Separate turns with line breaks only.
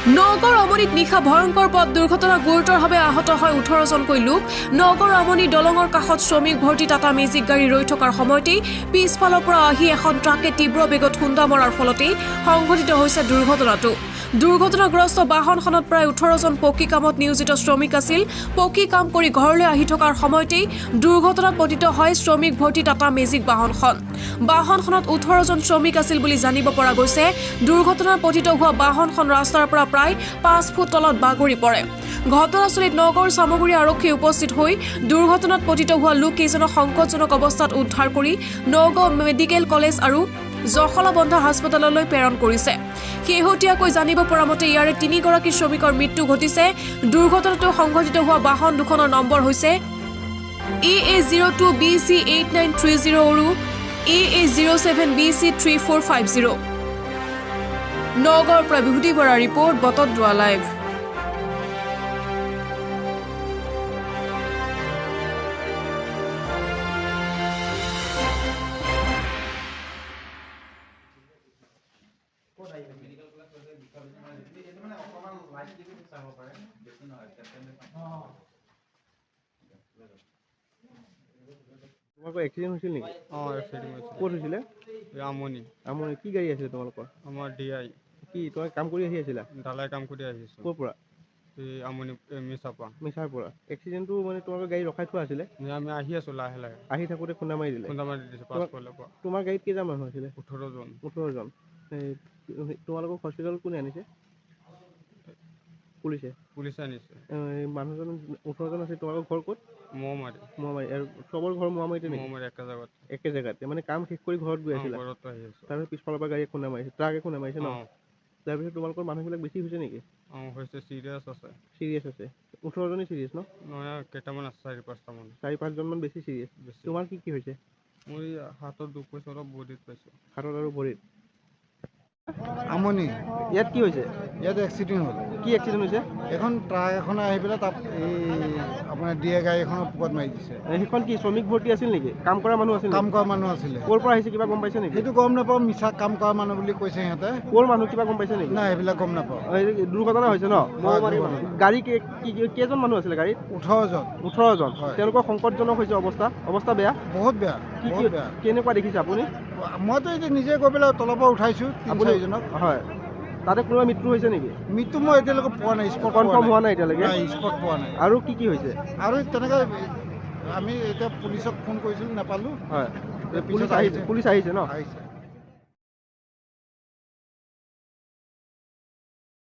নগৰ আমনিত নিশা ভয়ংকৰ পথ দুৰ্ঘটনা গুৰুতৰভাৱে আহত হয় 18 জনকৈ লোক। নগৰ আমনি দলঙৰ কাষত শ্ৰমিক ভৰ্তি টাটা মেজিক গাড়ী ৰৈ থকাৰ সময়তেই পিছফালৰ পৰা আহি এখন ট্ৰাকে তীব্ৰ বেগত খুন্দা মৰাৰ ফলতেই সংঘটিত হৈছে দুৰ্ঘটনাটো। দুৰ্ঘটনাগ্ৰস্ত বাহনখনত প্ৰায় 18 জন পকী কামত নিয়োজিত শ্ৰমিক আছিল। পকী কাম কৰি ঘৰলৈ আহি থকাৰ সময়তেই দুৰ্ঘটনাত পতিত হয় শ্ৰমিক ভৰ্তি টাটা মেজিক বাহনখন। বাহনখনত 18 জন শ্ৰমিক আছিল বুলি জানিব পৰা গৈছে। দুৰ্ঘটনাত পতিত হোৱা বাহনখন ৰাস্তাৰ পৰা প্ৰায় 5 ফুট তলত বাগৰি পৰে। ঘটনাস্থলীত নগৰ চামগুৰি আৰক্ষী উপস্থিত হৈ দুৰ্ঘটনাত পতিত হোৱা লোককেইজনক সংকটজনক অৱস্থাত উদ্ধাৰ কৰি নগাঁও মেডিকেল কলেজ আৰু জখলাবন্ধা হাস্পতাললৈ প্ৰেৰণ কৰিছে। শেহতীয়াকৈ জানিব পৰা মতে ইয়াৰে 3 গৰাকী শ্ৰমিকৰ মৃত্যু ঘটিছে। দুৰ্ঘটনাটো সংঘটিত হোৱা বাহন দুখনৰ নম্বৰ হৈছে AA02BC8930 আৰু AA07BC3450। নগৰৰ পৰা বিভূতি বৰা ৰিপৰ্ট, বটদ্ৰৱা লাইভ।
তোমালোকৰ এক্সিডেণ্ট হৈছিল নেকি?
এক্সিডেণ্ট হৈছিল।
ক'ত হৈছিলে?
আমনি
আমনি কি গাড়ী আছিলে তোমালোকৰ?
আমাৰ DI
কি তোমালোকে কাম কৰি আহি আছিলা?
ঢালাই কাম কৰি আহিছোঁ।
ক'ৰ পৰা?
এই আমনি মিছাপা।
মিছাৰ পৰা। এক্সিডেণ্টটো মানে তোমালোকৰ গাড়ী ৰখাই থোৱা আছিলে?
আমি আহি আছোঁ লাহে লাহে।
আহি থাকোঁতে খুন্দা মাৰি দিলে?
খুন্দা মাৰি দিছে পাছফালৰ পৰা।
তোমাৰ গাড়ীত কেইজন মানুহ আছিলে?
18 জন।
18 জন। তোমালোকক হস্পিটেলত কোনে আনিছে? পুলিচে?
পুলিচে আনিছে।
মানুহজন 18 জন আছে। তোমালোকৰ ঘৰ ক'ত?
মহমাৰী।
মোৱামাৰী। আৰু চবৰ ঘৰ মোৱামাৰীতে নেকি?
মহমাৰী একে জেগাত।
একে জেগাতে মানে কাম শেষ কৰি ঘৰত গৈ আছিলা?
ঘৰত আহি আছোঁ।
তাৰপিছত পিছফালৰ পৰা গাড়ী খুন্দা মাৰিছে, ট্ৰাকে খুন্দা মাৰিছে ন? তাৰপিছত তোমালোকৰ মানুহবিলাক বেছি হৈছে নেকি?
হৈছে চিৰিয়াছ আছে।
চিৰিয়াছ আছে। 18 জনেই চিৰিয়াছ ন?
নহয় কেইটামান আছে 4-5টা মান।
4-5 জন মান বেছি চিৰিয়াছ। তোমাৰ কি হৈছে?
মোৰ হাতত দুখ পাইছোঁ, অলপ বডিত পাইছোঁ।
হাতত আৰু ভৰিত?
আমনি
ইয়াত কি হৈছে?
ইয়াত এক্সিডেণ্ট হ'ল।
কি এক্সিডেণ্ট হৈছে?
এখন ট্ৰাক এখনে আহি পেলাই তাত এই আপোনাৰ DI গাড়ী এখনৰ পুকত মাৰি দিছে।
সেইখন কি শ্ৰমিক ভৰ্তি আছিল নেকি? কাম কৰা মানুহ আছিল?
কাম কৰা মানুহ আছিলে।
ক'ৰ পৰা আহিছে কিবা গম পাইছে নেকি?
সেইটো গম নাপাওঁ, মিছা কাম কৰা মানুহ বুলি কৈছে সিহঁতে।
ক'ৰ মানুহ কিবা গম পাইছে নেকি?
নাই সেইবিলাক গম নাপাওঁ।
দুৰ্ঘটনা হৈছে ন? গাড়ী কেইজন মানুহ আছিলে গাড়ীত?
18 জন।
18 জন।
হয়।
তেওঁলোকৰ সংকটজনক হৈছে অৱস্থা বেয়া?
বহুত বেয়া, বহুত বেয়া।
কেনেকুৱা দেখিছে আপুনি?
মইতো এতিয়া নিজে গৈ পেলাই তলৰ পৰা উঠাইছোঁ 3-4জনক।
হয়। তাতে কোনোবা মৃত্যু হৈছে নেকি?
মৃত্যু মই এতিয়ালৈকে পোৱা নাই, স্পট
কনফাৰ্ম হোৱা নাই এতিয়ালৈকে?
স্পট পোৱা নাই।
আৰু কি হৈছে?
আৰু তেনেকৈ আমি এতিয়া পুলিচক ফোন কৰিছিলোঁ, নাপালোঁ।
হয়। পুলিচ আহিছে ন?
আহিছে।